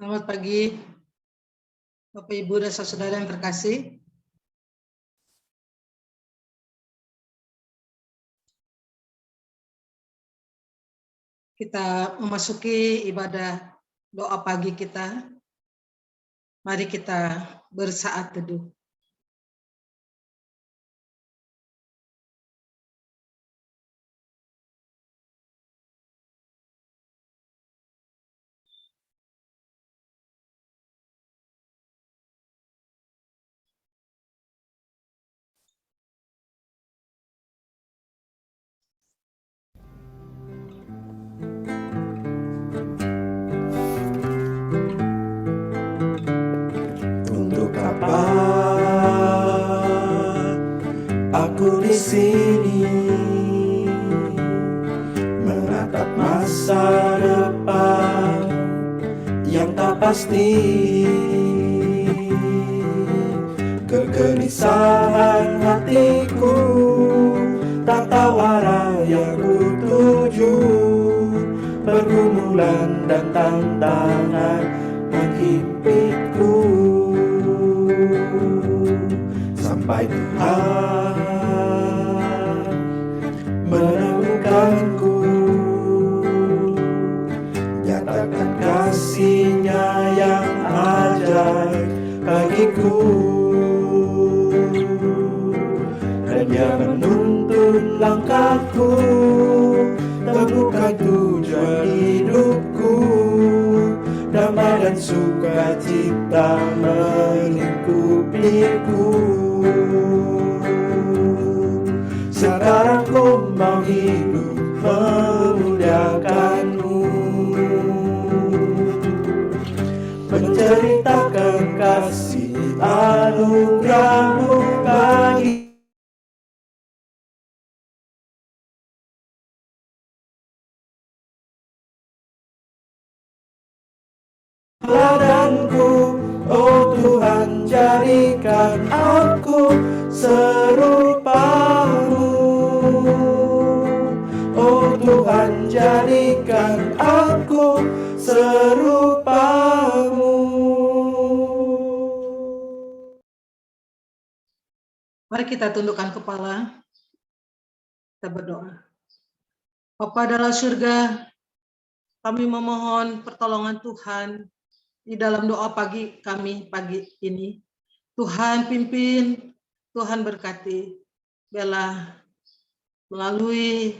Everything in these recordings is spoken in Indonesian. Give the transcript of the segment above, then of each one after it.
Selamat pagi, Bapak, Ibu, dan saudara yang terkasih. Kita memasuki ibadah doa pagi kita. Mari kita bersaat teduh. Aku di sini menatap masa depan yang tak pasti. Kegelisahan hatiku tak tahu arah yang kutuju. Pergumulan dan tantangan menghimpiku sampai Tuhan menemukanku, nyatakan kasih-Nya yang ajaib bagiku, dan Dia menuntun langkahku, temukan tujuan hidupku, damai dan sukacita melingkupiku. Sekarang ku mau hidup memuliakan-Mu, menceritakan kasih anugerah-Mu bagi teladanku. Oh Tuhan, jadikan aku serupa-Mu. Oh Tuhan, jadikan aku serupa-Mu. Mari kita tundukkan kepala, kita berdoa. Bapa dalam surga, kami memohon pertolongan Tuhan di dalam doa pagi kami pagi ini. Tuhan pimpin, Tuhan berkati. Biarlah melalui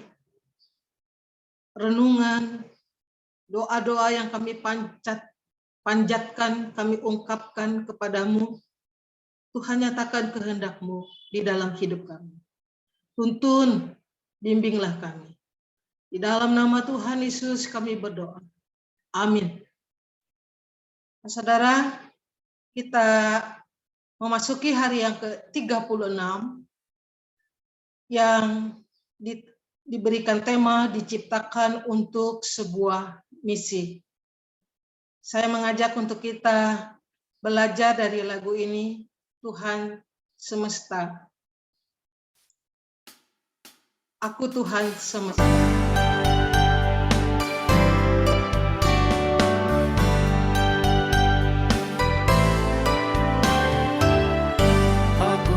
renungan, doa-doa yang kami panjatkan, kami ungkapkan kepadamu, Tuhan nyatakan kehendak-Mu di dalam hidup kami. Tuntun, bimbinglah kami. Di dalam nama Tuhan Yesus kami berdoa. Amin. Saudara, kita memasuki hari yang ke-36 yang diberikan tema diciptakan untuk sebuah misi. Saya mengajak untuk kita belajar dari lagu ini, Tuhan Semesta. Aku Tuhan Semesta. Aku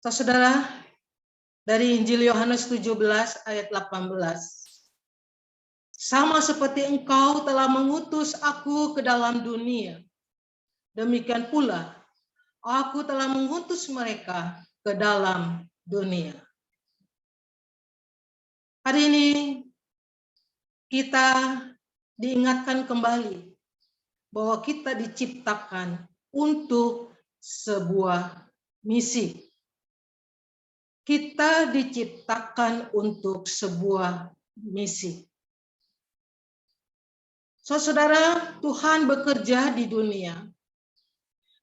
Saudara, dari Injil Yohanes 17 ayat 18. Sama seperti Engkau telah mengutus aku ke dalam dunia, demikian pula aku telah mengutus mereka ke dalam dunia. Hari ini kita diingatkan kembali bahwa kita diciptakan untuk sebuah misi. Kita diciptakan untuk sebuah misi. Saudara, Tuhan bekerja di dunia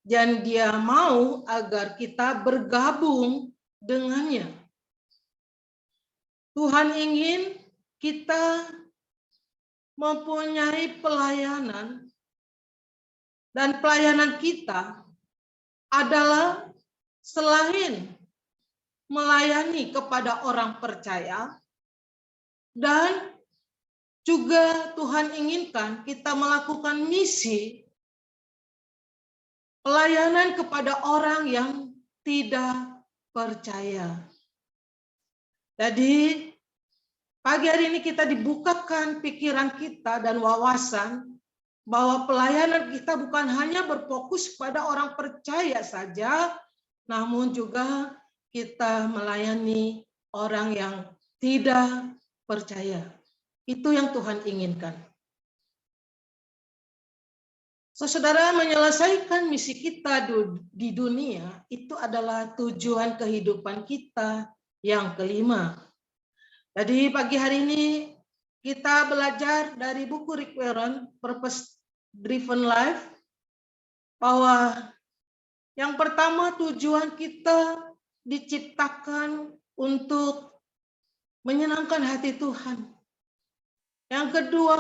dan Dia mau agar kita bergabung dengannya. Tuhan ingin kita mempunyai pelayanan, dan pelayanan kita adalah selain melayani kepada orang percaya, dan juga Tuhan inginkan kita melakukan misi pelayanan kepada orang yang tidak percaya. Jadi pagi hari ini kita dibukakan pikiran kita dan wawasan bahwa pelayanan kita bukan hanya berfokus pada orang percaya saja, namun juga kita melayani orang yang tidak percaya. Itu yang Tuhan inginkan. Saudara, menyelesaikan misi kita di dunia itu adalah tujuan kehidupan kita yang kelima. Jadi pagi hari ini kita belajar dari buku Rick Warren, Purpose Driven Life, bahwa yang pertama tujuan kita diciptakan untuk menyenangkan hati Tuhan. Yang kedua,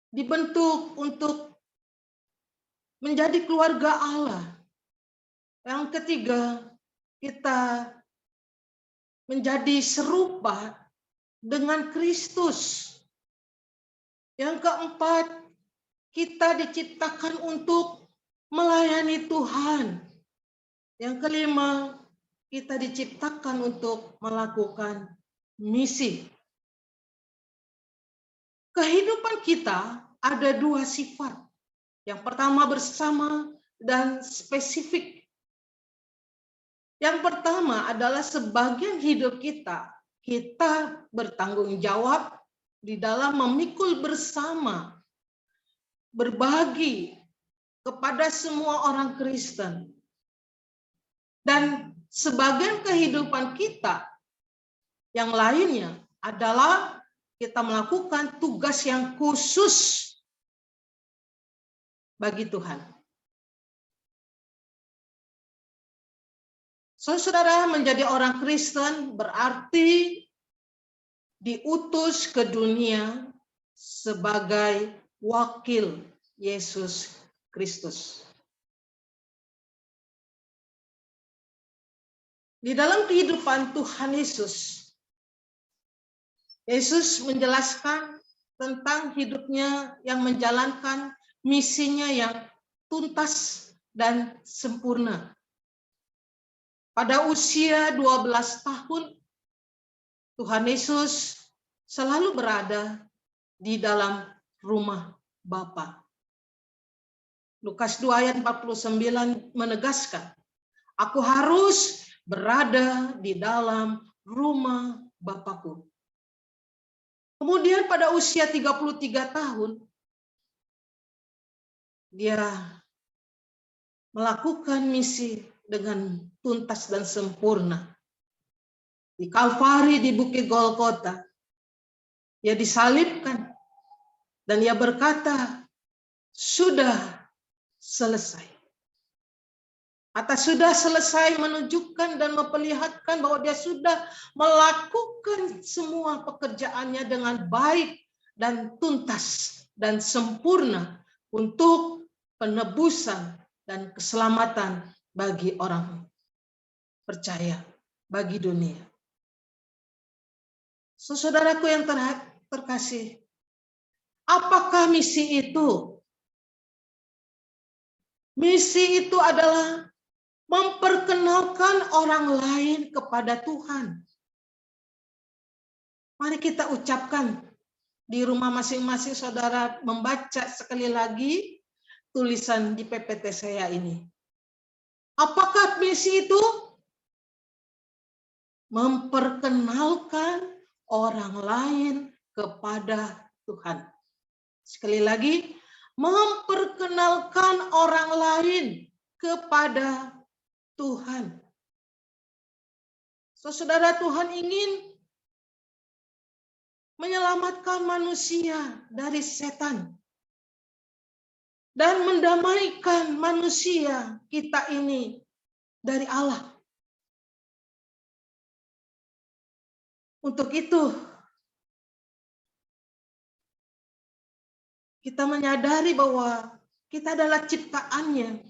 dibentuk untuk menjadi keluarga Allah. Yang ketiga, kita menjadi serupa dengan Kristus. Yang keempat, kita diciptakan untuk melayani Tuhan. Yang kelima, kita diciptakan untuk melakukan misi. Kehidupan kita ada dua sifat. Yang pertama bersama dan spesifik. Yang pertama adalah sebagian hidup kita bertanggung jawab di dalam memikul bersama, berbagi kepada semua orang Kristen. Dan sebagian kehidupan kita yang lainnya adalah kita melakukan tugas yang khusus bagi Tuhan. Saudara, menjadi orang Kristen berarti diutus ke dunia sebagai wakil Yesus Kristus. Di dalam kehidupan Tuhan Yesus, Yesus menjelaskan tentang hidupnya yang menjalankan misinya yang tuntas dan sempurna. Pada usia 12 tahun, Tuhan Yesus selalu berada di dalam rumah Bapa. Lukas 2 ayat 49 menegaskan, aku harus berada di dalam rumah Bapakku. Kemudian pada usia 33 tahun, dia melakukan misi dengan tuntas dan sempurna. Di Kalvari, di Bukit Golgota, ia disalibkan dan ia berkata, sudah selesai. Kata sudah selesai menunjukkan dan memperlihatkan bahwa dia sudah melakukan semua pekerjaannya dengan baik dan tuntas dan sempurna untuk penebusan dan keselamatan bagi orang percaya, bagi dunia. Saudaraku yang terkasih, apakah misi itu? Misi itu adalah memperkenalkan orang lain kepada Tuhan. Mari kita ucapkan di rumah masing-masing, saudara membaca sekali lagi tulisan di PPT saya ini. Apakah misi itu? Memperkenalkan orang lain kepada Tuhan. Sekali lagi, memperkenalkan orang lain kepada Tuhan. Saudara, Tuhan ingin menyelamatkan manusia dari setan dan mendamaikan manusia kita ini dari Allah. Untuk itu, kita menyadari bahwa kita adalah ciptaannya,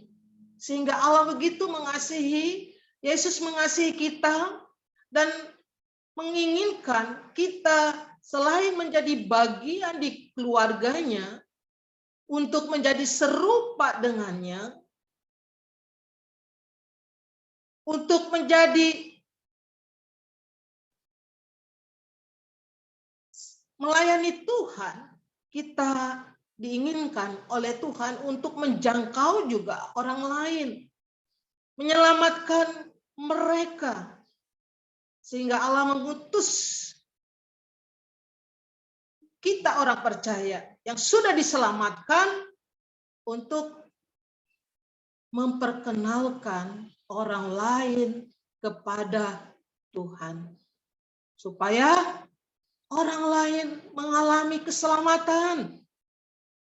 sehingga Allah begitu mengasihi, Yesus mengasihi kita dan menginginkan kita selain menjadi bagian di keluarganya, untuk menjadi serupa dengannya, untuk menjadi melayani Tuhan, kita diinginkan oleh Tuhan untuk menjangkau juga orang lain, menyelamatkan mereka, sehingga Allah mengutus kita orang percaya yang sudah diselamatkan untuk memperkenalkan orang lain kepada Tuhan, supaya orang lain mengalami keselamatan,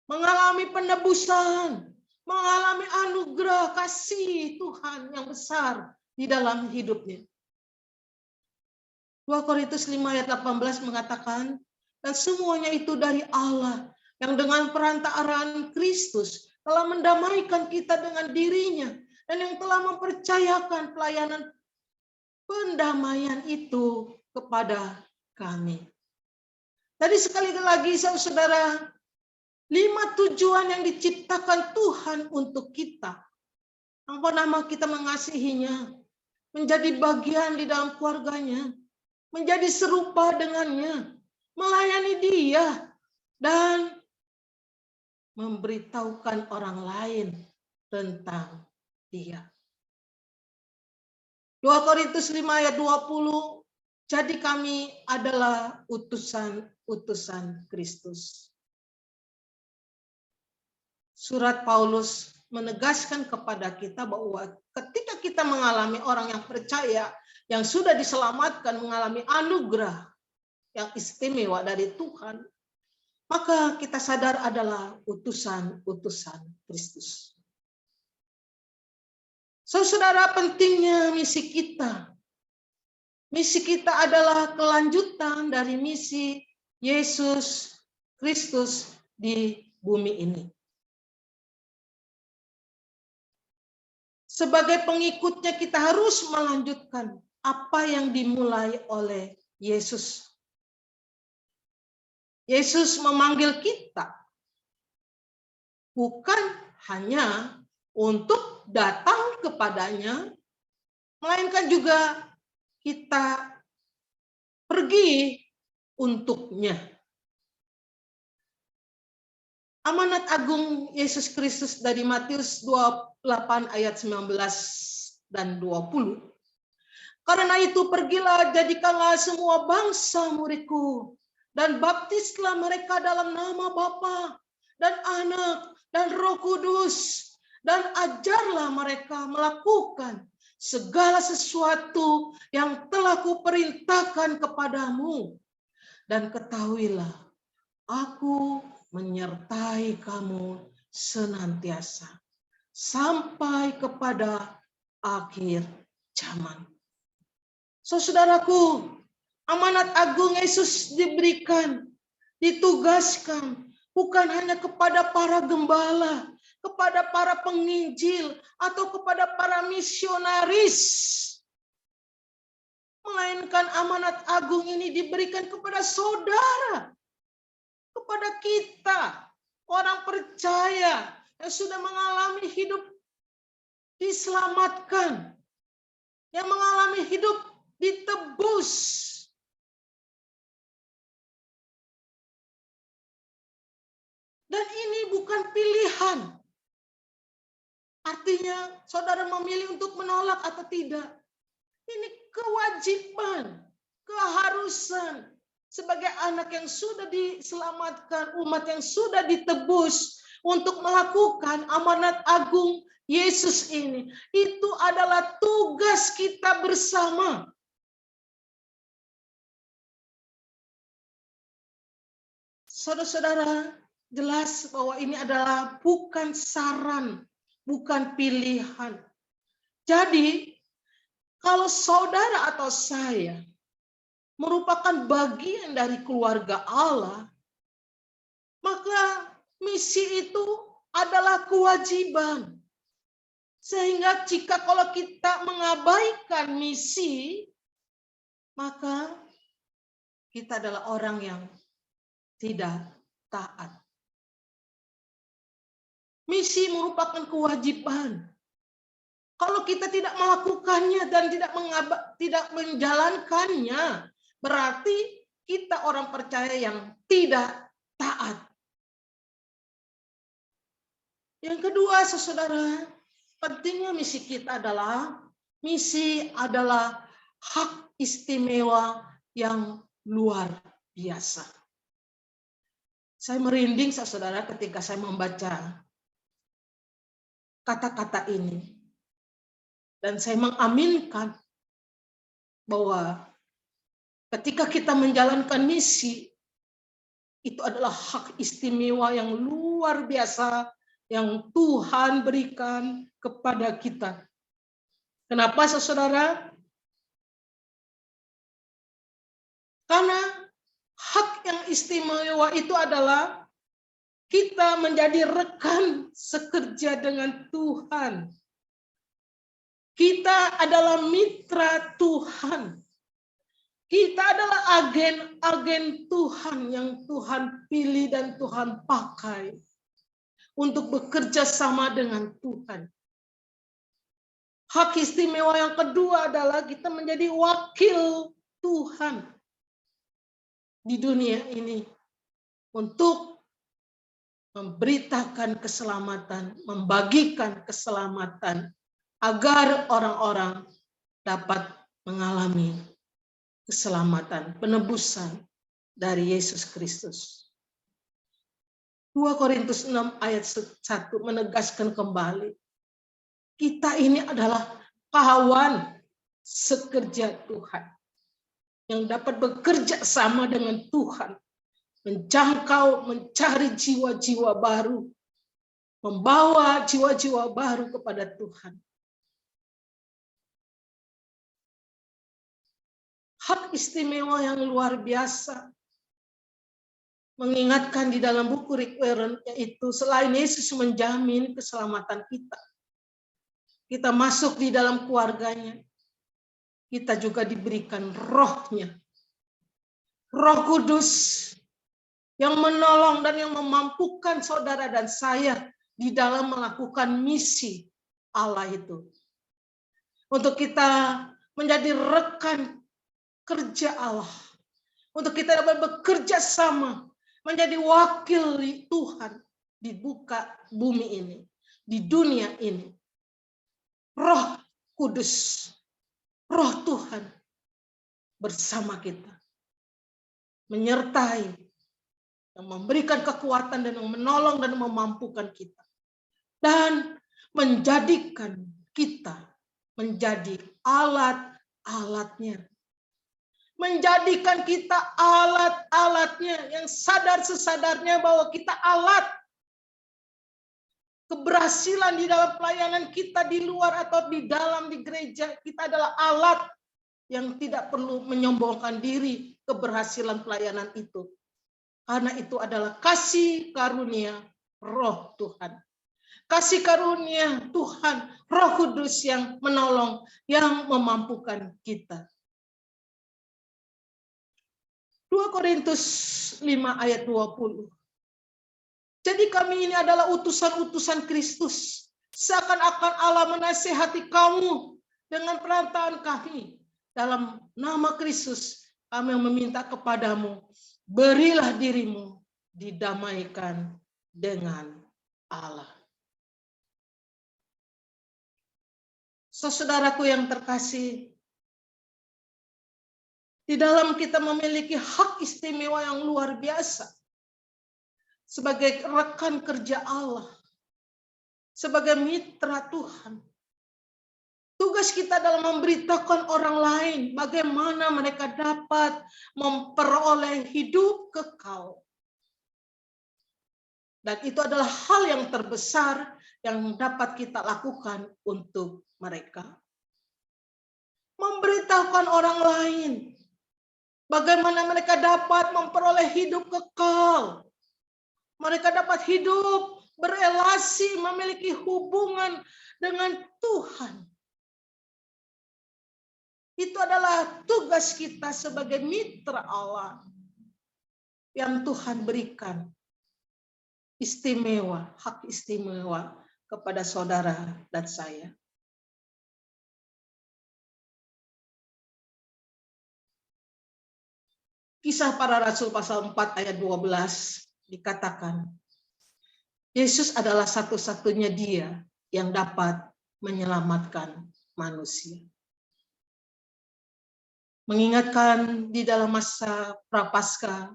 mengalami penebusan, mengalami anugerah kasih Tuhan yang besar di dalam hidupnya. 2 Korintus 5 ayat 18 mengatakan, dan semuanya itu dari Allah yang dengan perantaraan Kristus telah mendamaikan kita dengan dirinya dan yang telah mempercayakan pelayanan pendamaian itu kepada kami. Tadi sekali lagi saudara, 5 tujuan yang diciptakan Tuhan untuk kita. Yang pertama, kita mengasihinya, menjadi bagian di dalam keluarganya, menjadi serupa dengannya, melayani dia, dan memberitahukan orang lain tentang dia. 2 Korintus 5 ayat 20, jadi kami adalah utusan-utusan Kristus. Surat Paulus menegaskan kepada kita bahwa ketika kita mengalami orang yang percaya, yang sudah diselamatkan, mengalami anugerah yang istimewa dari Tuhan, maka kita sadar adalah utusan-utusan Kristus. Saudara, pentingnya misi kita. Misi kita adalah kelanjutan dari misi Yesus Kristus di bumi ini. Sebagai pengikutnya kita harus melanjutkan apa yang dimulai oleh Yesus. Yesus memanggil kita bukan hanya untuk datang kepadanya, melainkan juga kita pergi untuknya. Amanat agung Yesus Kristus dari Matius 28 ayat 19 dan 20. Karena itu pergilah, jadikanlah semua bangsa muridku, dan baptislah mereka dalam nama Bapa dan Anak dan Roh Kudus, dan ajarlah mereka melakukan segala sesuatu yang telah kuperintahkan kepadamu. Dan ketahuilah, aku menyertai kamu senantiasa sampai kepada akhir zaman. Saudaraku, amanat agung Yesus diberikan, ditugaskan bukan hanya kepada para gembala, kepada para penginjil, atau kepada para misionaris, melainkan amanat agung ini diberikan kepada saudara, kepada kita, orang percaya yang sudah mengalami hidup diselamatkan, yang mengalami hidup ditebus. Dan ini bukan pilihan. Artinya saudara memilih untuk menolak atau tidak. Ini kewajiban, keharusan sebagai anak yang sudah diselamatkan, umat yang sudah ditebus untuk melakukan amanat agung Yesus ini. Itu adalah tugas kita bersama. Saudara-saudara, jelas bahwa ini adalah bukan saran, bukan pilihan. Jadi, kalau saudara atau saya merupakan bagian dari keluarga Allah, maka misi itu adalah kewajiban. Sehingga jika kalau kita mengabaikan misi, maka kita adalah orang yang tidak taat. Misi merupakan kewajiban. Kalau kita tidak melakukannya dan tidak menjalankannya, berarti kita orang percaya yang tidak taat. Yang kedua, saudara, pentingnya misi kita adalah hak istimewa yang luar biasa. Saya merinding, saudara, ketika saya membaca kata-kata ini. Dan saya mengaminkan bahwa ketika kita menjalankan misi, itu adalah hak istimewa yang luar biasa yang Tuhan berikan kepada kita. Kenapa, saudara? Karena hak yang istimewa itu adalah kita menjadi rekan sekerja dengan Tuhan. Kita adalah mitra Tuhan. Kita adalah agen-agen Tuhan yang Tuhan pilih dan Tuhan pakai untuk bekerja sama dengan Tuhan. Hak istimewa yang kedua adalah kita menjadi wakil Tuhan di dunia ini untuk memberitakan keselamatan, membagikan keselamatan, agar orang-orang dapat mengalami keselamatan, penebusan dari Yesus Kristus. 2 Korintus 6 ayat 1 menegaskan kembali, kita ini adalah kawan sekerja Tuhan yang dapat bekerja sama dengan Tuhan, menjangkau, mencari jiwa-jiwa baru, membawa jiwa-jiwa baru kepada Tuhan. Hak istimewa yang luar biasa mengingatkan di dalam buku Rick Warren, yaitu selain Yesus menjamin keselamatan kita masuk di dalam keluarganya, kita juga diberikan rohnya, Roh Kudus yang menolong dan yang memampukan saudara dan saya di dalam melakukan misi Allah itu. Untuk kita menjadi rekan kerja Allah. Untuk kita dapat bekerja sama, menjadi wakil Tuhan di muka bumi ini, di dunia ini. Roh Kudus, Roh Tuhan bersama kita, menyertai, yang memberikan kekuatan dan yang menolong dan memampukan kita. Dan menjadikan kita menjadi alat-alatnya. Menjadikan kita alat-alatnya yang sadar sesadarnya bahwa kita alat. Keberhasilan di dalam pelayanan kita di luar atau di dalam di gereja, kita adalah alat yang tidak perlu menyombongkan diri keberhasilan pelayanan itu. Karena itu adalah kasih karunia Roh Tuhan. Kasih karunia Tuhan, Roh Kudus yang menolong, yang memampukan kita. 2 Korintus 5 ayat 20. Jadi kami ini adalah utusan-utusan Kristus, Seakan-akan Allah menasihati kamu dengan perantaraan kami. Dalam nama Kristus, kami meminta kepadamu, berilah dirimu didamaikan dengan Allah. Saudaraku yang terkasih, di dalam kita memiliki hak istimewa yang luar biasa sebagai rekan kerja Allah, sebagai mitra Tuhan. Tugas kita adalah memberitakan orang lain bagaimana mereka dapat memperoleh hidup kekal. Dan itu adalah hal yang terbesar yang dapat kita lakukan untuk mereka. Memberitahukan orang lain bagaimana mereka dapat memperoleh hidup kekal. Mereka dapat hidup, berelasi, memiliki hubungan dengan Tuhan. Itu adalah tugas kita sebagai mitra Allah yang Tuhan berikan istimewa, hak istimewa kepada saudara dan saya. Kisah Para Rasul pasal 4 ayat 12 dikatakan, Yesus adalah satu-satunya Dia yang dapat menyelamatkan manusia. Mengingatkan di dalam masa Prapaskah,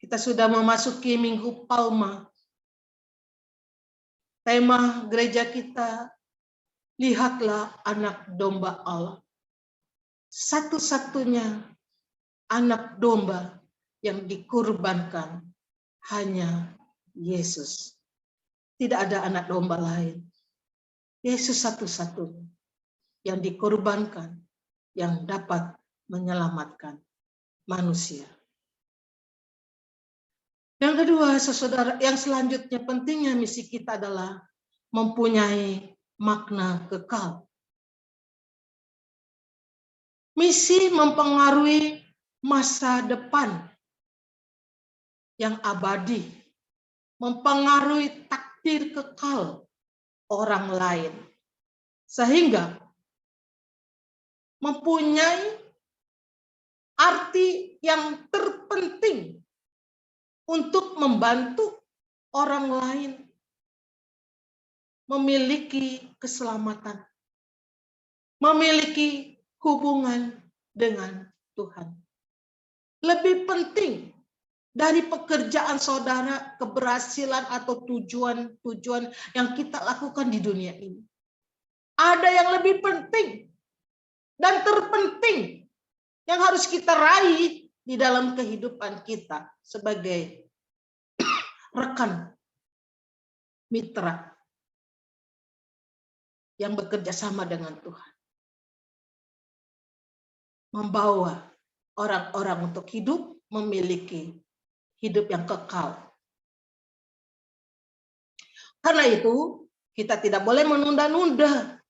kita sudah memasuki Minggu Palma. Tema gereja kita, lihatlah anak domba Allah. Satu-satunya anak domba yang dikurbankan hanya Yesus. Tidak ada anak domba lain. Yesus satu-satunya yang dikorbankan, yang dapat menyelamatkan manusia. Yang kedua, saudara, yang selanjutnya pentingnya misi kita adalah mempunyai makna kekal. Misi mempengaruhi masa depan yang abadi, mempengaruhi takdir kekal orang lain, sehingga mempunyai arti yang terpenting untuk membantu orang lain memiliki keselamatan, memiliki hubungan dengan Tuhan. Lebih penting dari pekerjaan saudara, keberhasilan atau tujuan-tujuan yang kita lakukan di dunia ini. Ada yang lebih penting dan terpenting yang harus kita raih di dalam kehidupan kita sebagai rekan mitra yang bekerja sama dengan Tuhan. Membawa orang-orang untuk hidup, memiliki hidup yang kekal. Karena itu, kita tidak boleh menunda-nunda.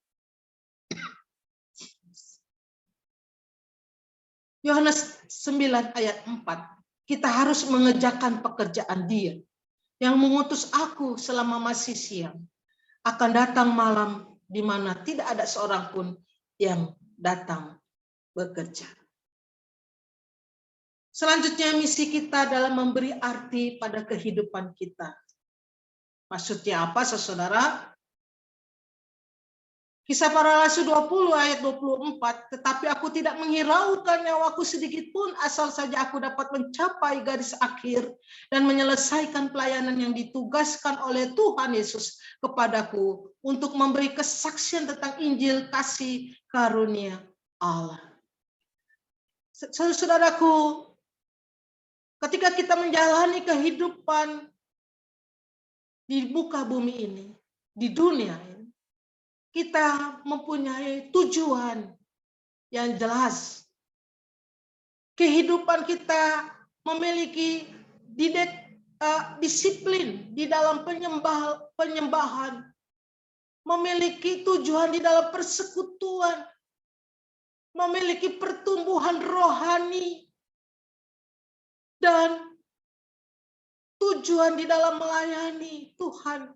Yohanes 9 ayat 4, kita harus mengerjakan pekerjaan Dia yang mengutus aku selama masih siang. Akan datang malam di mana tidak ada seorang pun yang datang bekerja. Selanjutnya misi kita adalah memberi arti pada kehidupan kita. Maksudnya apa, saudara? Kisah Para Rasul 20 ayat 24, tetapi aku tidak menghiraukan nyawaku sedikit pun asal saja aku dapat mencapai garis akhir dan menyelesaikan pelayanan yang ditugaskan oleh Tuhan Yesus kepadaku untuk memberi kesaksian tentang Injil kasih karunia Allah. Saudaraku, ketika kita menjalani kehidupan di muka bumi ini, di dunia ini, kita mempunyai tujuan yang jelas. Kehidupan kita memiliki disiplin di dalam penyembahan, memiliki tujuan di dalam persekutuan, memiliki pertumbuhan rohani, dan tujuan di dalam melayani Tuhan.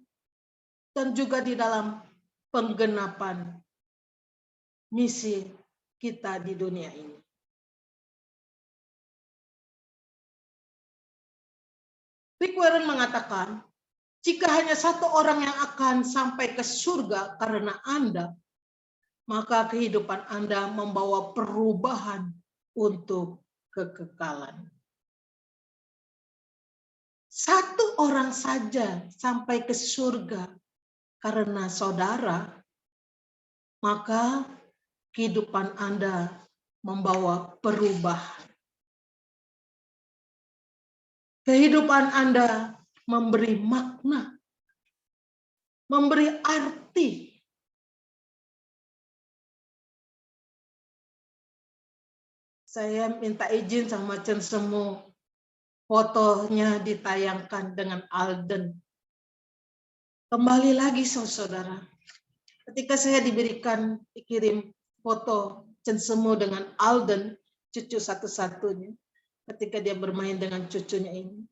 dan juga di dalam penggenapan misi kita di dunia ini. Rick Warren mengatakan, jika hanya satu orang yang akan sampai ke surga karena Anda, maka kehidupan Anda membawa perubahan untuk kekekalan. Satu orang saja sampai ke surga karena saudara, maka kehidupan Anda membawa perubahan. Kehidupan Anda memberi makna, memberi arti. Saya minta izin sama Chen Semu, fotonya ditayangkan dengan Alden. Kembali lagi saudara, ketika saya dikirim foto Chen Semu dengan Alden, cucu satu-satunya, ketika dia bermain dengan cucunya ini,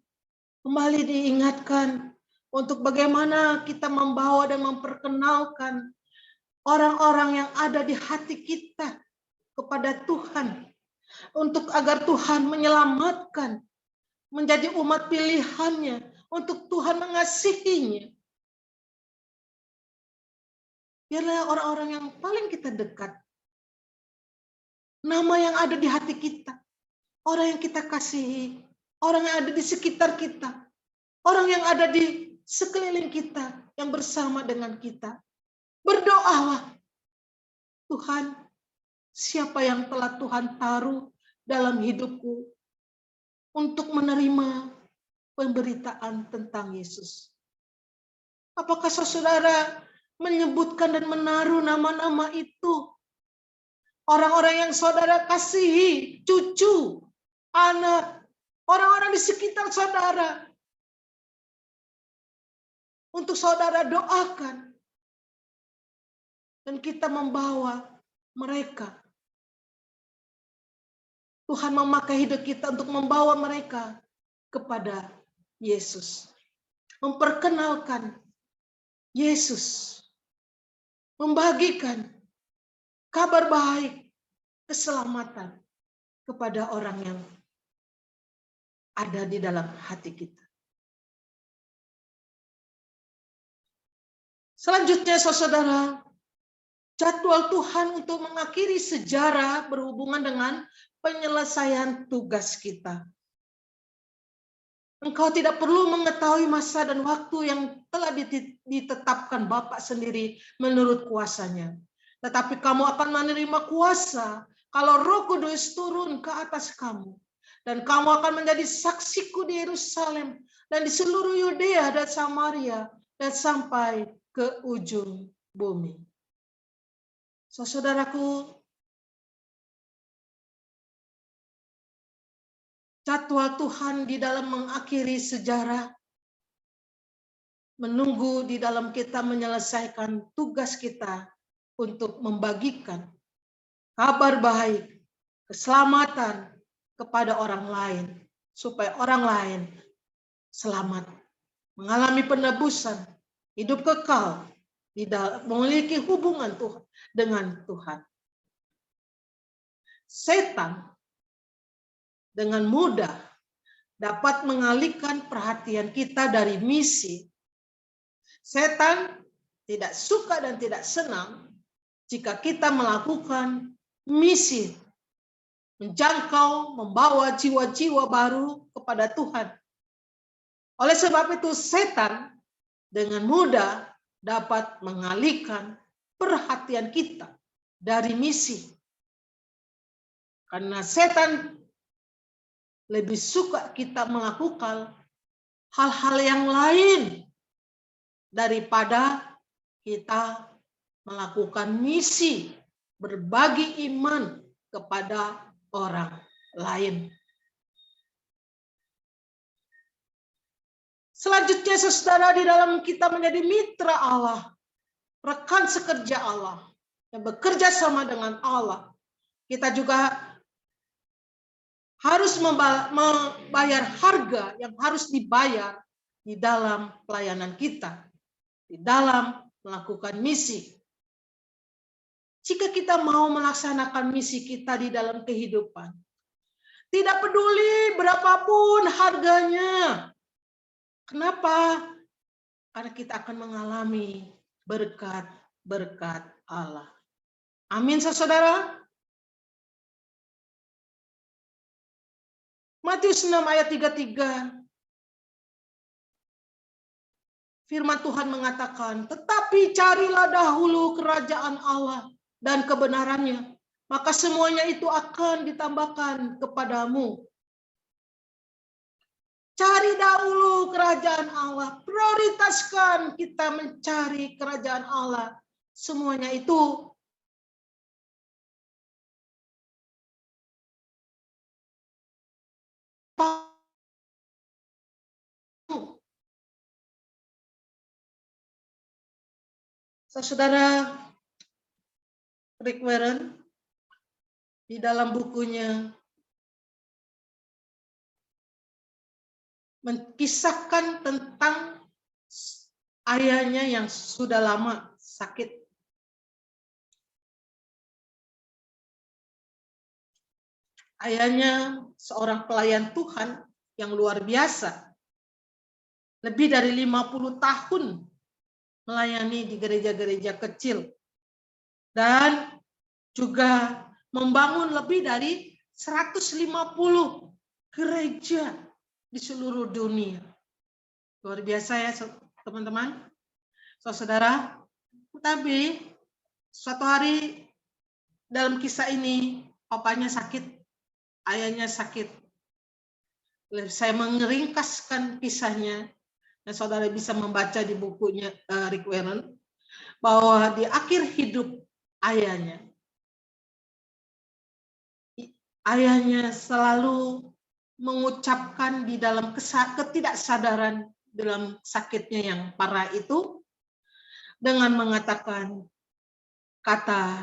kembali diingatkan untuk bagaimana kita membawa dan memperkenalkan orang-orang yang ada di hati kita kepada Tuhan, untuk agar Tuhan menyelamatkan, menjadi umat pilihannya, untuk Tuhan mengasihinya. Biarlah orang-orang yang paling kita dekat, nama yang ada di hati kita, orang yang kita kasihi, orang yang ada di sekitar kita, orang yang ada di sekeliling kita, yang bersama dengan kita. Berdoalah, Tuhan, siapa yang telah Tuhan taruh dalam hidupku untuk menerima pemberitaan tentang Yesus. Apakah saudara menyebutkan dan menaruh nama-nama itu? Orang-orang yang saudara kasihi, cucu, anak, orang-orang di sekitar saudara. Untuk saudara doakan. Dan kita membawa mereka. Tuhan memakai hidup kita untuk membawa mereka kepada Yesus. Memperkenalkan Yesus. Membagikan kabar baik, keselamatan kepada orang yang ada di dalam hati kita. Selanjutnya saudara, jadwal Tuhan untuk mengakhiri sejarah berhubungan dengan penyelesaian tugas kita. Engkau tidak perlu mengetahui masa dan waktu yang telah ditetapkan Bapa sendiri menurut kuasanya. Tetapi kamu akan menerima kuasa kalau Roh Kudus turun ke atas kamu. Dan kamu akan menjadi saksiku di Yerusalem dan di seluruh Yudea dan Samaria dan sampai ke ujung bumi. Saudaraku, jadwal Tuhan di dalam mengakhiri sejarah, menunggu di dalam kita menyelesaikan tugas kita untuk membagikan kabar baik, keselamatan kepada orang lain, supaya orang lain selamat, mengalami penebusan, hidup kekal, memiliki hubungan Tuhan dengan Tuhan. Setan dengan mudah dapat mengalihkan perhatian kita dari misi. Setan tidak suka dan tidak senang jika kita melakukan misi, menjangkau, membawa jiwa-jiwa baru kepada Tuhan. Oleh sebab itu, setan dengan mudah dapat mengalihkan perhatian kita dari misi. Karena setan lebih suka kita melakukan hal-hal yang lain daripada kita melakukan misi berbagi iman kepada orang lain. Selanjutnya saudara, di dalam kita menjadi mitra Allah, rekan sekerja Allah, yang bekerja sama dengan Allah, kita juga harus membayar harga yang harus dibayar di dalam pelayanan kita. di dalam melakukan misi. Jika kita mau melaksanakan misi kita di dalam kehidupan, tidak peduli berapapun harganya. Kenapa? Karena kita akan mengalami berkat-berkat Allah. Amin, saudara. Matius 6 ayat 33. Firman Tuhan mengatakan, tetapi carilah dahulu kerajaan Allah dan kebenarannya, maka semuanya itu akan ditambahkan kepadamu. Cari dahulu kerajaan Allah, prioritaskan kita mencari kerajaan Allah. Semuanya itu Saudara Rick Warren di dalam bukunya mengisahkan tentang ayahnya yang sudah lama sakit. Ayahnya seorang pelayan Tuhan yang luar biasa. Lebih dari 50 tahun melayani di gereja-gereja kecil. Dan juga membangun lebih dari 150 gereja di seluruh dunia. Luar biasa ya teman-teman, saudara. Tapi suatu hari dalam kisah ini, papanya sakit, ayahnya sakit. Saya mengeringkaskan kisahnya, dan saudara bisa membaca di bukunya Rick Warren, bahwa di akhir hidup ayahnya selalu mengucapkan di dalam ketidaksadaran dalam sakitnya yang parah itu, dengan mengatakan kata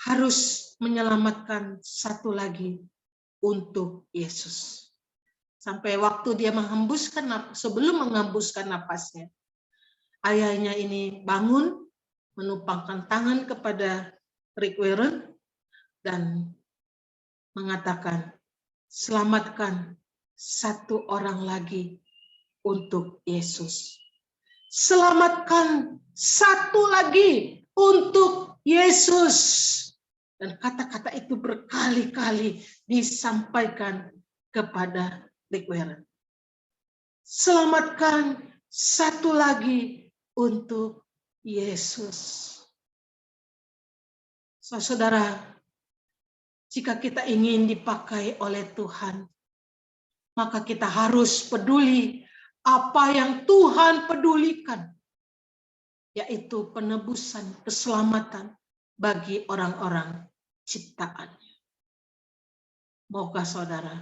harus menyelamatkan satu lagi untuk Yesus. Sampai waktu dia sebelum menghembuskan napasnya, ayahnya ini bangun, menumpangkan tangan kepada Rick Warren dan mengatakan, selamatkan satu orang lagi untuk Yesus. Selamatkan satu lagi untuk Yesus. Dan kata-kata itu berkali-kali disampaikan kepada Rick Warren. Selamatkan satu lagi untuk Yesus. Saudara, jika kita ingin dipakai oleh Tuhan, maka kita harus peduli apa yang Tuhan pedulikan, yaitu penebusan, keselamatan bagi orang-orang ciptaannya. Maukah saudara?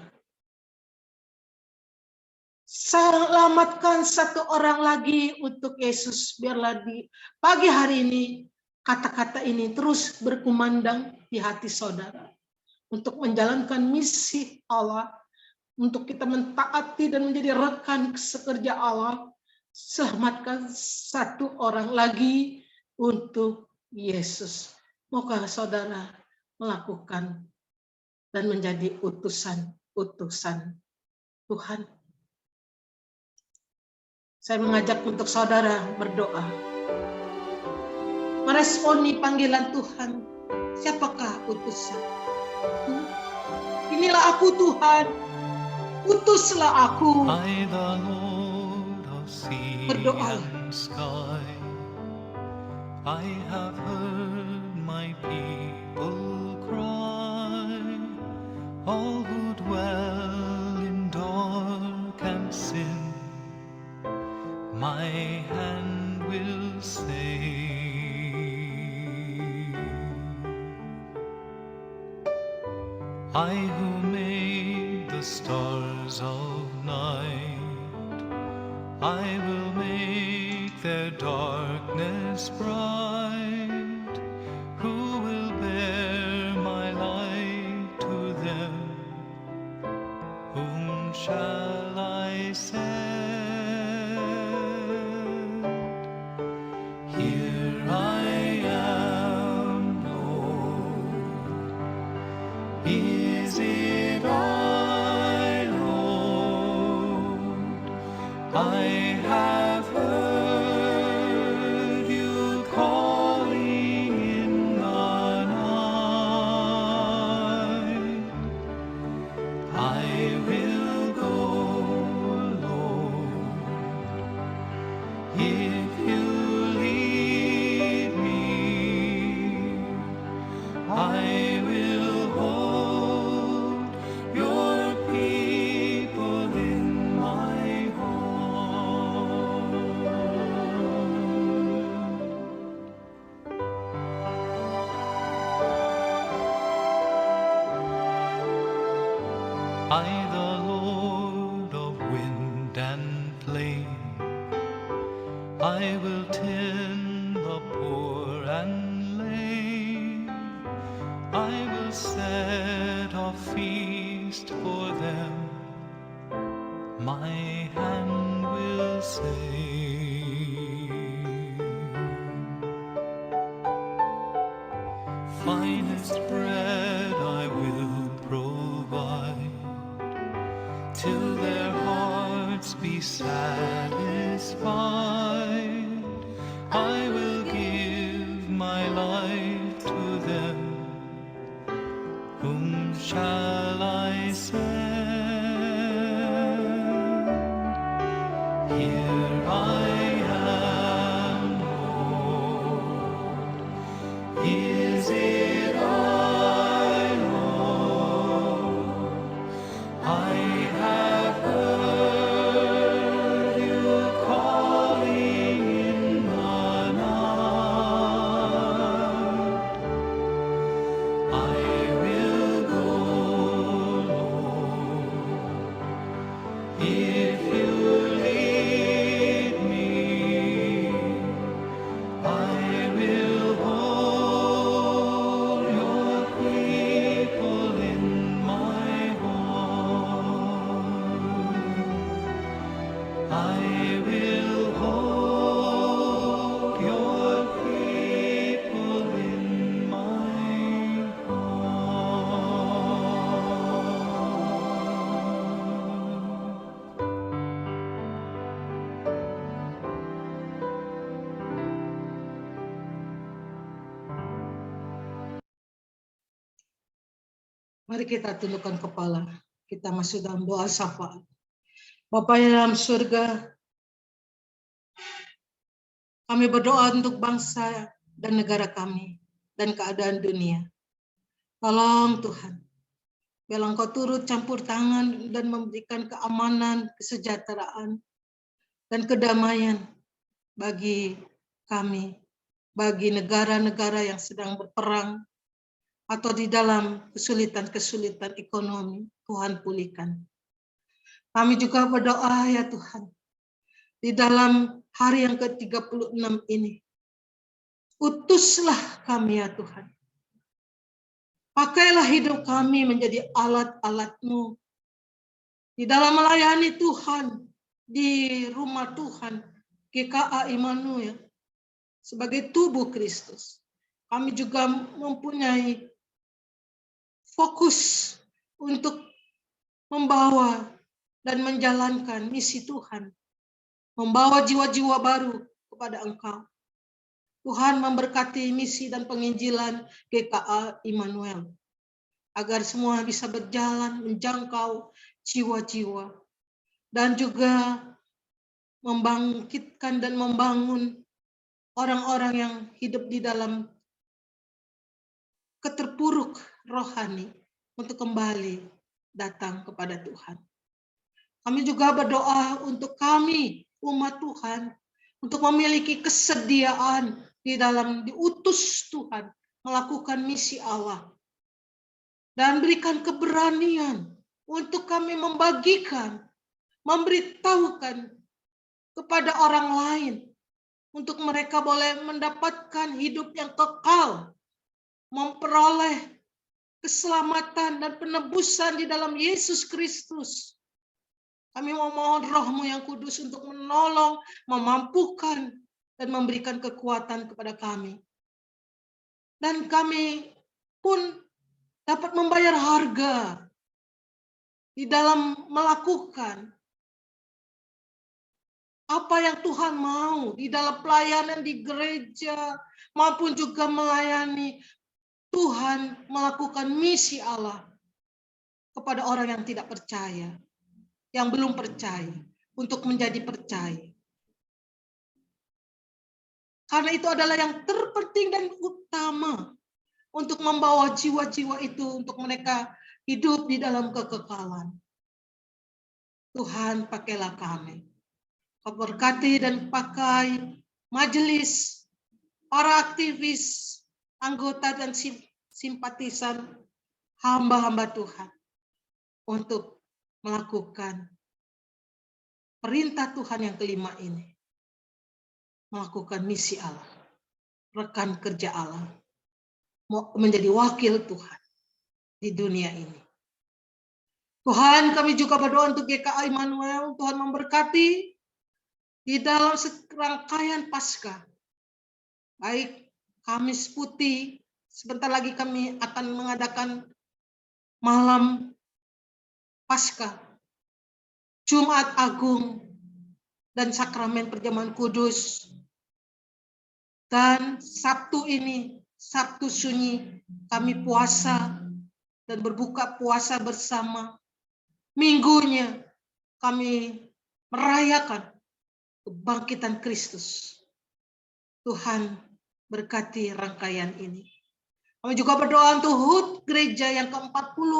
Selamatkan satu orang lagi untuk Yesus. Biarlah di pagi hari ini kata-kata ini terus berkumandang di hati saudara untuk menjalankan misi Allah, untuk kita mentaati dan menjadi rekan sekerja Allah. Selamatkan satu orang lagi untuk Yesus. Maukah saudara melakukan dan menjadi utusan-utusan Tuhan? Saya mengajak untuk saudara berdoa. Meresponi panggilan Tuhan. Siapakah utusan? Inilah aku Tuhan. Utuslah aku. Berdoa. I have heard my people cry, all who dwell in dark and sin, my hand will save. I who made the stars of night, I will make their darkness bright. Who will bear my light to them? Whom shall I send? I have heard you calling in the night. I will go, Lord, if you lead me. I will hold your people in my heart. I, the Lord of wind and flame, I will tend the poor and lame. I will set a feast for them. My hand will save. Finest bread I will provide, till their hearts be satisfied. I will give my life to them. Whom shall I send? Here I am, Lord. Is it I, Lord? I have heard you calling in the night. I will go, Lord, if you lead me. I will hold your people in my heart. I will hold your people in my heart. Mari kita tundukkan kepala. Kita masuk dalam doa syafaat. Bapa yang dalam surga, kami berdoa untuk bangsa dan negara kami dan keadaan dunia. Tolong Tuhan, biarlah Engkau turut campur tangan dan memberikan keamanan, kesejahteraan, dan kedamaian bagi kami, bagi negara-negara yang sedang berperang, atau di dalam kesulitan-kesulitan ekonomi. Tuhan pulihkan. Kami juga berdoa ya Tuhan, di dalam hari yang ke-36 ini, utuslah kami ya Tuhan. Pakailah hidup kami menjadi alat-alat-Mu di dalam melayani Tuhan, di rumah Tuhan, GKA Immanuel, sebagai tubuh Kristus. Kami juga mempunyai fokus untuk membawa dan menjalankan misi Tuhan, membawa jiwa-jiwa baru kepada Engkau. Tuhan memberkati misi dan penginjilan GKA Immanuel, agar semua bisa berjalan menjangkau jiwa-jiwa, dan juga membangkitkan dan membangun orang-orang yang hidup di dalam keterpuruk rohani untuk kembali datang kepada Tuhan. Kami juga berdoa untuk kami, umat Tuhan, untuk memiliki kesediaan di dalam diutus Tuhan, melakukan misi Allah. Dan berikan keberanian untuk kami membagikan, memberitahukan kepada orang lain, untuk mereka boleh mendapatkan hidup yang kekal, memperoleh keselamatan dan penebusan di dalam Yesus Kristus. Kami memohon Roh-Mu yang kudus untuk menolong, memampukan, dan memberikan kekuatan kepada kami. Dan kami pun dapat membayar harga di dalam melakukan Apa yang Tuhan mau di dalam pelayanan di gereja maupun juga melayani, Tuhan melakukan misi Allah kepada orang yang tidak percaya, yang belum percaya, untuk menjadi percaya. Karena itu adalah yang terpenting dan utama untuk membawa jiwa-jiwa itu untuk mereka hidup di dalam kekekalan. Tuhan, pakailah kami. Kau berkati dan pakai majelis, para aktivis, anggota dan simpatisan hamba-hamba Tuhan untuk melakukan perintah Tuhan yang kelima ini. Melakukan misi Allah, rekan kerja Allah, menjadi wakil Tuhan di dunia ini. Tuhan, kami juga berdoa untuk GKA Immanuel, Tuhan memberkati di dalam serangkaian Paskah. Baik Kamis Putih, sebentar lagi kami akan mengadakan malam Paskah, Jumat Agung, dan sakramen perjamuan kudus. Dan Sabtu ini, Sabtu Sunyi, kami puasa dan berbuka puasa bersama. Minggunya kami merayakan kebangkitan Kristus. Tuhan berkati rangkaian ini. Kami juga berdoa untuk HUT gereja yang ke-40.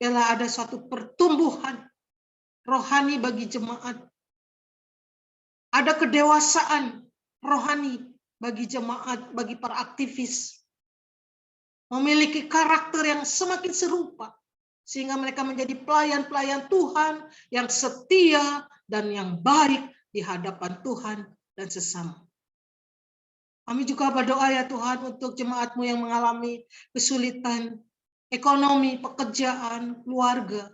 Biarlah ada suatu pertumbuhan rohani bagi jemaat. Ada kedewasaan rohani bagi jemaat, bagi para aktivis. Memiliki karakter yang semakin serupa. Sehingga mereka menjadi pelayan-pelayan Tuhan yang setia dan yang baik di hadapan Tuhan dan sesama. Kami juga berdoa ya Tuhan untuk jemaat-Mu yang mengalami kesulitan ekonomi, pekerjaan, keluarga.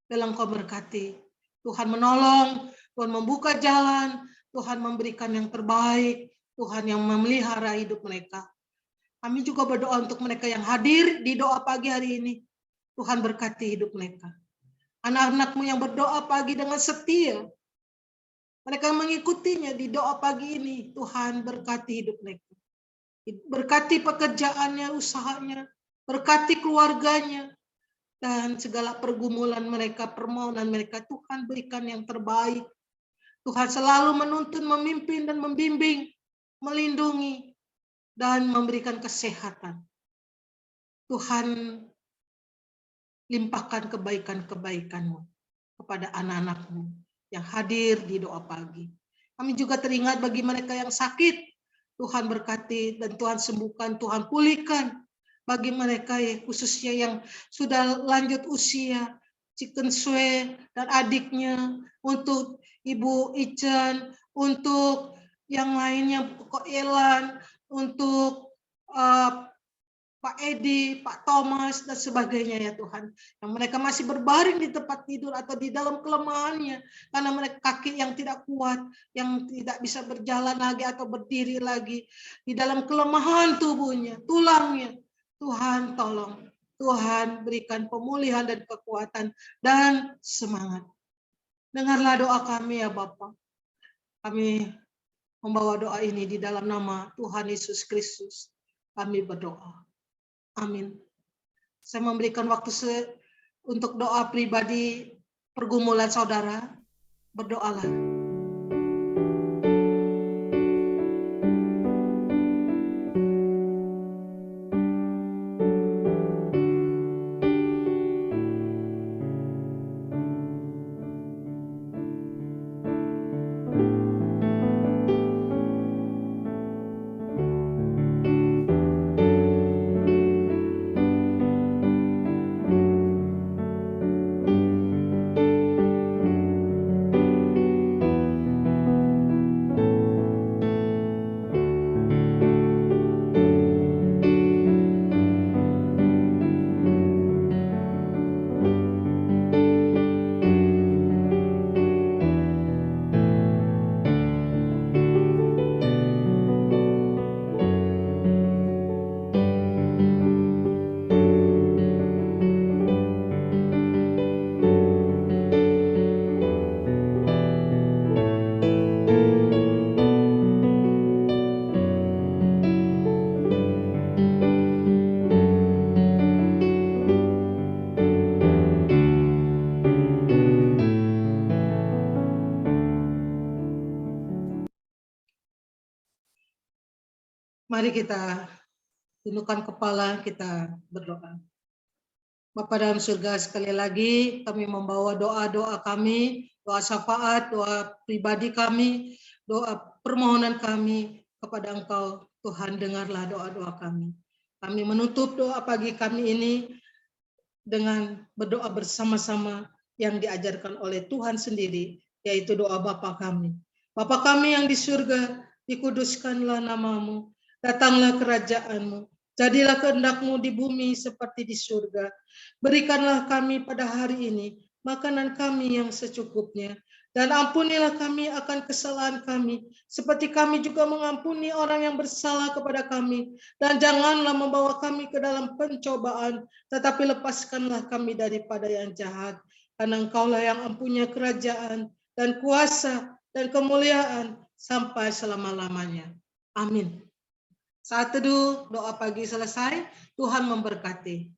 Dalam Kau berkati. Tuhan menolong, Tuhan membuka jalan, Tuhan memberikan yang terbaik, Tuhan yang memelihara hidup mereka. Kami juga berdoa untuk mereka yang hadir di doa pagi hari ini. Tuhan berkati hidup mereka. Anak-anak-Mu yang berdoa pagi dengan setia. Mereka mengikutinya di doa pagi ini. Tuhan berkati hidup mereka. Berkati pekerjaannya, usahanya. Berkati keluarganya. Dan segala pergumulan mereka, permohonan mereka. Tuhan berikan yang terbaik. Tuhan selalu menuntun, memimpin, dan membimbing. Melindungi. Dan memberikan kesehatan. Tuhan limpahkan kebaikan-kebaikan-Mu kepada anak-anak-Mu yang hadir di doa pagi. Kami juga teringat bagi mereka yang sakit, Tuhan berkati dan Tuhan sembuhkan, Tuhan pulihkan. Bagi mereka ya, khususnya yang sudah lanjut usia, Chicken Sue dan adiknya, untuk Ibu Ican, untuk yang lainnya, Kok Elan, untuk Pak Edi, Pak Thomas, dan sebagainya ya Tuhan. Yang mereka masih berbaring di tempat tidur atau di dalam kelemahannya. Karena mereka kaki yang tidak kuat, yang tidak bisa berjalan lagi atau berdiri lagi. Di dalam kelemahan tubuhnya, tulangnya. Tuhan tolong. Tuhan berikan pemulihan dan kekuatan dan semangat. Dengarlah doa kami ya Bapa. Kami membawa doa ini di dalam nama Tuhan Yesus Kristus. Kami berdoa. Amin. Saya memberikan waktu untuk doa pribadi pergumulan saudara. Berdoalah. Mari kita tundukkan kepala, kita berdoa. Bapa dalam surga, sekali lagi kami membawa doa-doa kami, doa syafaat, doa pribadi kami, doa permohonan kami kepada Engkau. Tuhan, dengarlah doa-doa kami. Kami menutup doa pagi kami ini dengan berdoa bersama-sama yang diajarkan oleh Tuhan sendiri, yaitu doa Bapa kami. Bapa kami yang di surga, dikuduskanlah namamu, datanglah kerajaanmu, jadilah kehendak-Mu di bumi seperti di surga. Berikanlah kami pada hari ini makanan kami yang secukupnya, dan ampunilah kami akan kesalahan kami, seperti kami juga mengampuni orang yang bersalah kepada kami. Dan janganlah membawa kami ke dalam pencobaan, tetapi lepaskanlah kami daripada yang jahat. Karena Engkaulah yang mempunyai kerajaan dan kuasa dan kemuliaan sampai selama-lamanya. Amin. Saat teduh doa pagi selesai, Tuhan memberkati.